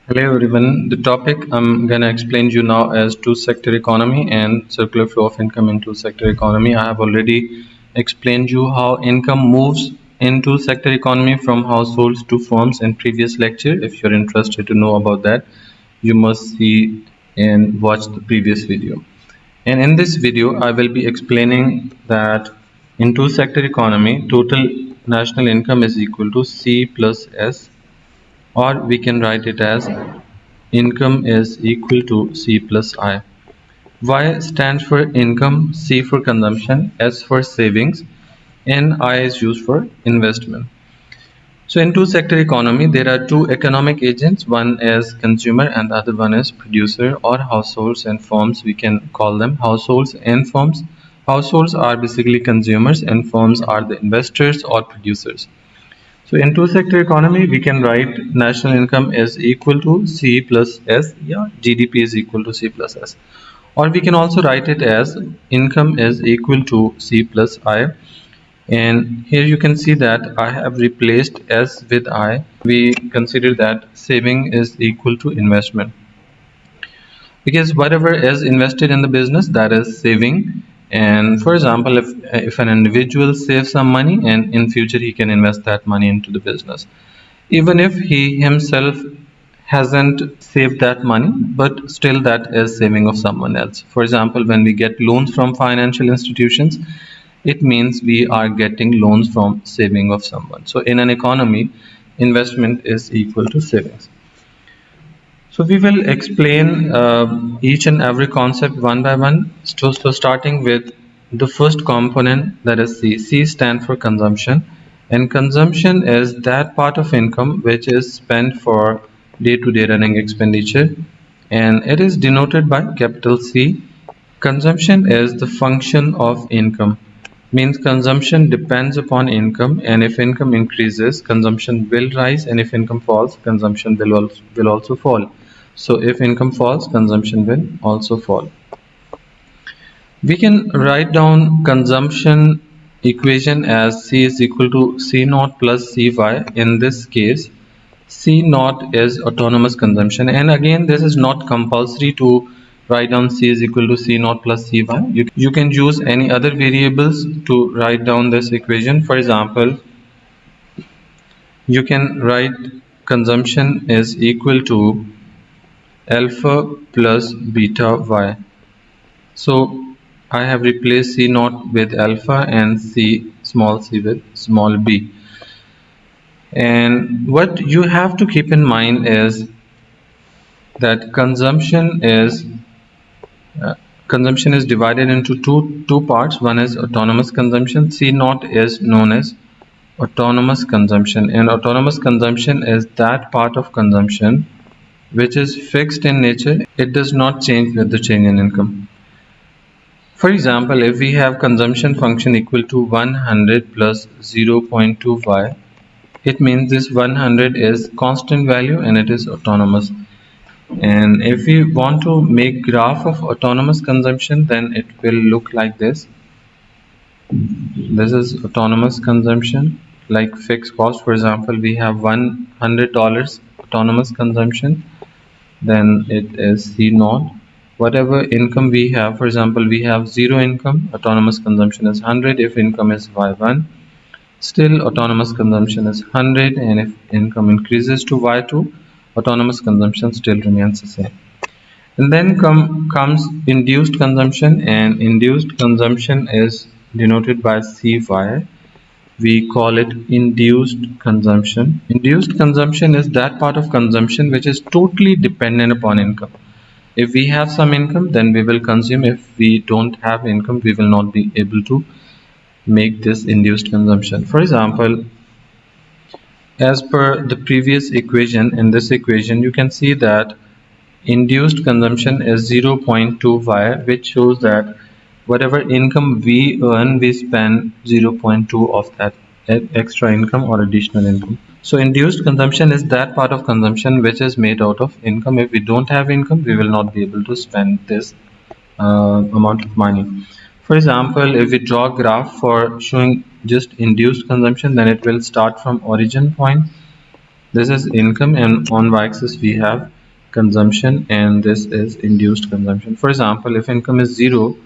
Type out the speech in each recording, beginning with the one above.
Hello everyone. The topic I'm gonna explain to you now is two-sector economy and circular flow of income in two-sector economy. I have already explained you how income moves in two-sector economy from households to firms in previous lecture. If you're interested to know about that, you must see and watch the previous video. And in this video, I will be explaining that in two-sector economy, total national income is equal to C plus S, or we can write it as income is equal to C plus I. Y stands for income, C for consumption, S for savings, and I is used for investment. So in two-sector economy, there are two economic agents. One is consumer and the other one is producer, or households and firms. We can call them households and firms. Households are basically consumers and firms are the investors or producers. So in two-sector economy, we can write national income is equal to C plus S. Yeah, GDP is equal to C plus S. Or we can also write it as income is equal to C plus I. And here you can see that I have replaced S with I. We consider that saving is equal to investment, because whatever is invested in the business, that is saving. And for example, if an individual saves some money and in future he can invest that money into the business, even if he himself hasn't saved that money, but still that is saving of someone else. For example, when we get loans from financial institutions, it means we are getting loans from saving of someone. So in an economy, investment is equal to savings. So we will explain each and every concept one by one. So starting with the first component, that is C. C stands for consumption, and consumption is that part of income which is spent for day-to-day running expenditure, and it is denoted by capital C. Consumption is the function of income. Means consumption depends upon income, and if income increases, consumption will rise, and if income falls, consumption will also fall. So if income falls, consumption will also fall. We can write down consumption equation as C is equal to C naught plus Cy. In this case, C naught is autonomous consumption, and again this is not compulsory to write down C is equal to C naught plus Cy. You can use any other variables to write down this equation. For example, you can write consumption is equal to alpha plus beta y. So I have replaced C naught with alpha and small c with small b. And what you have to keep in mind is that consumption is divided into two parts. One is autonomous consumption. C naught is known as autonomous consumption, and autonomous consumption is that part of consumption which is fixed in nature. It does not change with the change in income. For example, if we have consumption function equal to 100 plus 0.2y, it means this 100 is constant value and it is autonomous. And if we want to make graph of autonomous consumption, then it will look like this. This is autonomous consumption, like fixed cost. For example, we have $100 autonomous consumption, then it is C naught. Whatever income we have, for example, we have zero income, autonomous consumption is 100. If income is Y1, still autonomous consumption is 100, and if income increases to Y2, autonomous consumption still remains the same. And then comes induced consumption, and induced consumption is denoted by CY. We call it induced consumption. Induced consumption is that part of consumption which is totally dependent upon income. If we have some income, then we will consume. If we don't have income, we will not be able to make this induced consumption. For example, as per the previous equation, in this equation you can see that induced consumption is 0.2y, which shows that whatever income we earn, we spend 0.2 of that extra income or additional income. So induced consumption is that part of consumption which is made out of income. If we don't have income, we will not be able to spend this amount of money. For example, if we draw a graph for showing just induced consumption, then it will start from origin point This is income, and on y-axis we have consumption, and this is induced consumption. For example, if income is zero,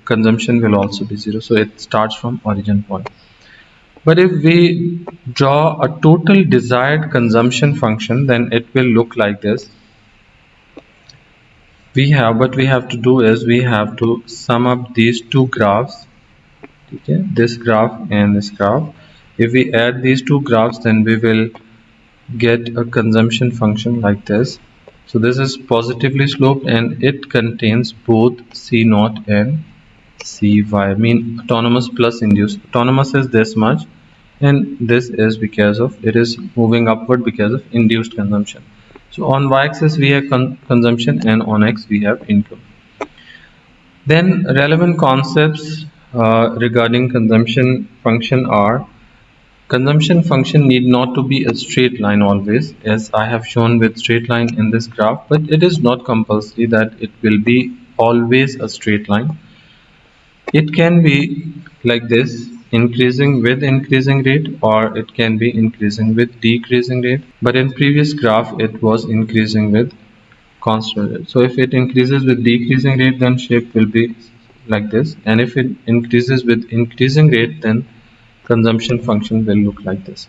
consumption will also be zero. So it starts from origin point. But if we draw a total desired consumption function, then it will look like this. What we have to do is we have to sum up these two graphs. Okay, this graph and this graph. If we add these two graphs, then we will get a consumption function like this. So this is positively sloped, and it contains both C naught and Cy, mean autonomous plus induced. Autonomous is this much, and this is because of it is moving upward because of induced consumption. So on y-axis we have consumption, and on x we have income. Then relevant concepts regarding consumption function are: consumption function need not to be a straight line always, as I have shown with straight line in this graph, but it is not compulsory that it will be always a straight line. It can be like this, increasing with increasing rate, or it can be increasing with decreasing rate. But in previous graph, it was increasing with constant rate. So if it increases with decreasing rate, then shape will be like this. And if it increases with increasing rate, then consumption function will look like this.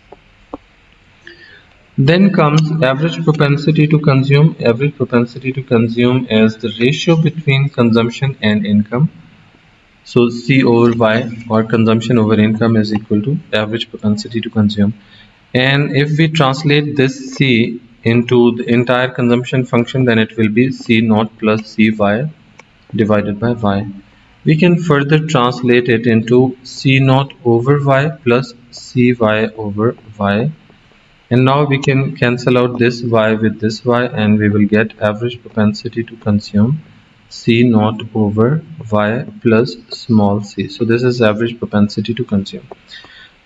Then comes average propensity to consume. Average propensity to consume is the ratio between consumption and income. So C over Y, or consumption over income, is equal to average propensity to consume. And if we translate this C into the entire consumption function, then it will be C naught plus Cy divided by Y. We can further translate it into C naught over Y plus Cy over Y. And now we can cancel out this Y with this Y, and we will get average propensity to consume C naught over Y plus small c. So this is average propensity to consume.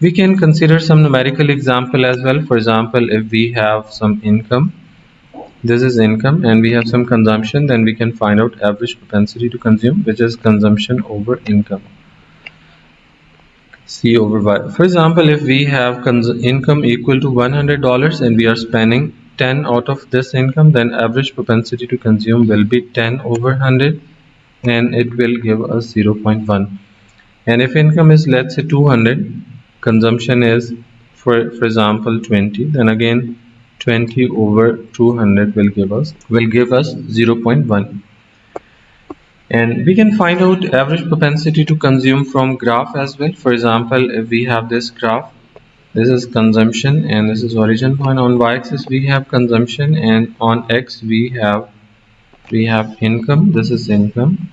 We can consider some numerical example as well. For example, if we have some income, this is income, and we have some consumption, then we can find out average propensity to consume, which is consumption over income. C over Y. For example, if we have income equal to $100 and we are spending 10 out of this income, then average propensity to consume will be 10 over 100, and it will give us 0.1. And if income is, let's say, 200, consumption is, for example, 20, then again 20 over 200 will give us 0.1. And we can find out average propensity to consume from graph as well. For example, if we have this graph, this is consumption and this is origin point. On y-axis we have consumption, and on x we have income. This is income,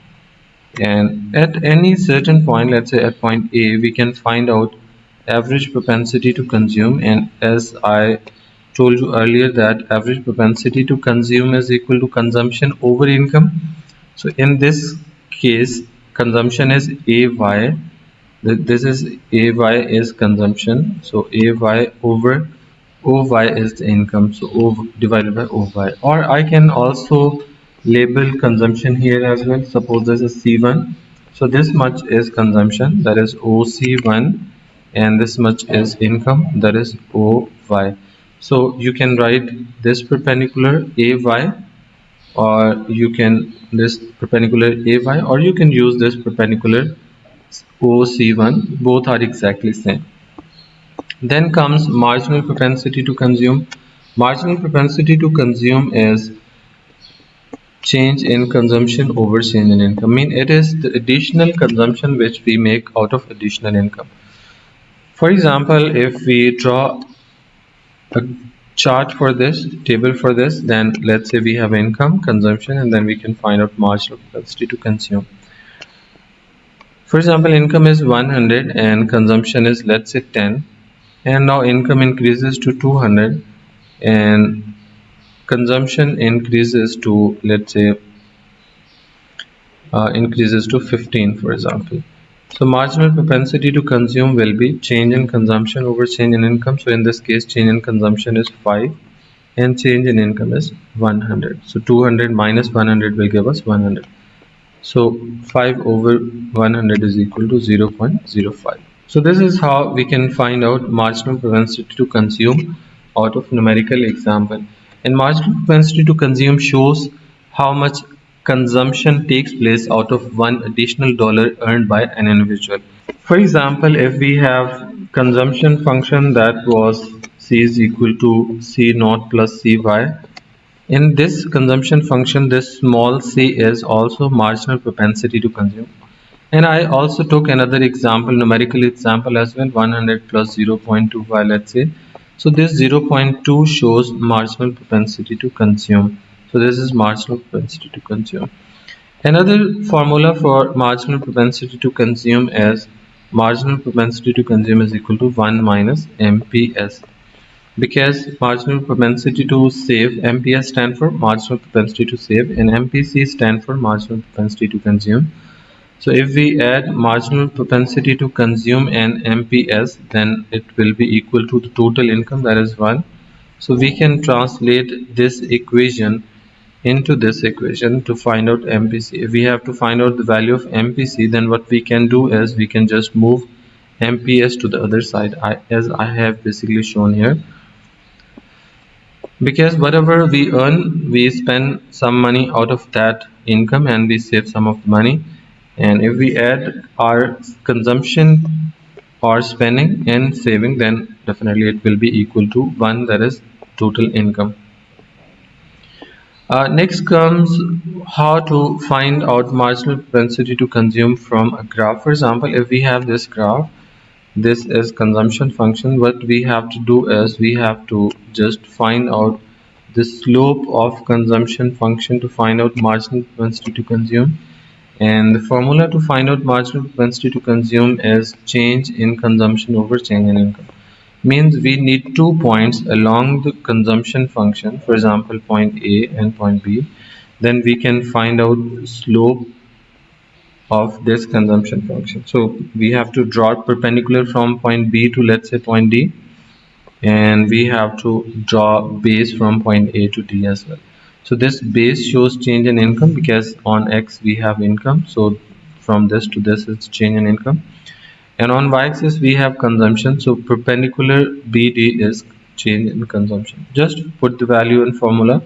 and at any certain point, let's say at point A, we can find out average propensity to consume. And as I told you earlier, that average propensity to consume is equal to consumption over income. So in this case, consumption is AY. This is AY is consumption. So AY over OY is the income. So O divided by OY. Or I can also label consumption here as well. Suppose this is C1. So this much is consumption, that is OC1, and this much is income, that is OY. So you can write this perpendicular AY, or you can this perpendicular AY, or you can use this perpendicular OC1. Both are exactly same. Then comes marginal propensity to consume. Marginal propensity to consume is change in consumption over change in income. I mean, it is the additional consumption which we make out of additional income. For example, if we draw a chart for this, table for this, then let's say we have income, consumption, and then we can find out marginal propensity to consume. For example, income is 100 and consumption is, let's say, 10, and now income increases to 200 and consumption increases to, let's say, increases to 15, for example. So marginal propensity to consume will be change in consumption over change in income. So in this case, change in consumption is 5 and change in income is 100. So 200 minus 100 will give us 100. So 5 over 100 is equal to 0.05. So this is how we can find out marginal propensity to consume out of numerical example. And marginal propensity to consume shows how much consumption takes place out of one additional dollar earned by an individual. For example, if we have consumption function that was C is equal to C naught plus Cy, in this consumption function, this small c is also marginal propensity to consume. And I also took another example, numerical example as well, 100 plus 0.25, let's say. So this 0.2 shows marginal propensity to consume. So this is marginal propensity to consume. Another formula for marginal propensity to consume is marginal propensity to consume is equal to 1 minus MPS. Because marginal propensity to save, MPS stand for marginal propensity to save and MPC stand for marginal propensity to consume. So if we add marginal propensity to consume and MPS, then it will be equal to the total income, that is 1. So we can translate this equation into this equation to find out MPC. If we have to find out the value of MPC, then what we can do is we can just move MPS to the other side, as I have basically shown here. Because whatever we earn, we spend some money out of that income and we save some of the money. And if we add our consumption or spending and saving, then definitely it will be equal to 1, that is total income. Next comes how to find out marginal propensity to consume from a graph. For example, if we have this graph, this is consumption function. What we have to do is we have to just find out the slope of consumption function to find out marginal propensity to consume. And the formula to find out marginal propensity to consume is change in consumption over change in income. Means we need 2 points along the consumption function, for example point A and point B. Then we can find out slope of this consumption function. So we have to draw it perpendicular from point B to, let's say, point D, and we have to draw base from point A to D as well. So this base shows change in income because on X we have income, so from this to this is change in income, and on y-axis we have consumption, so perpendicular BD is change in consumption. Just put the value in formula.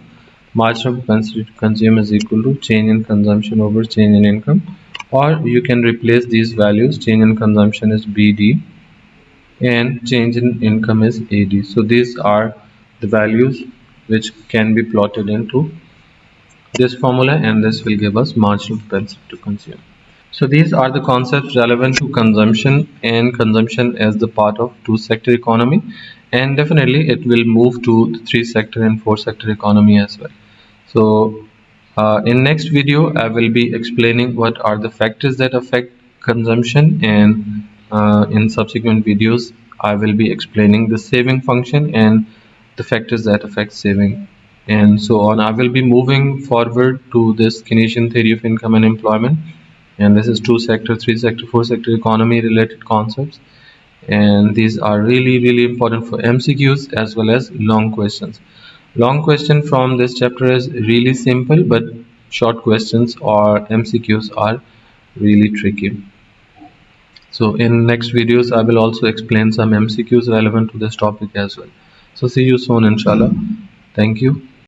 Marginal propensity to consume is equal to change in consumption over change in income, or you can replace these values. Change in consumption is BD and change in income is AD. So these are the values which can be plotted into this formula, and this will give us marginal propensity to consume. So these are the concepts relevant to consumption and consumption as the part of two-sector economy, and definitely it will move to the three-sector and four-sector economy as well. So in next video I will be explaining what are the factors that affect consumption, and in subsequent videos I will be explaining the saving function and the factors that affect saving, and so on. I will be moving forward to this Keynesian theory of income and employment, and this is two sector, three sector, four sector economy related concepts, and these are really important for MCQs as well as long questions. Long question from this chapter is really simple, but short questions or MCQs are really tricky. So in next videos I will also explain some MCQs relevant to this topic as well. So see you soon inshallah. Thank you.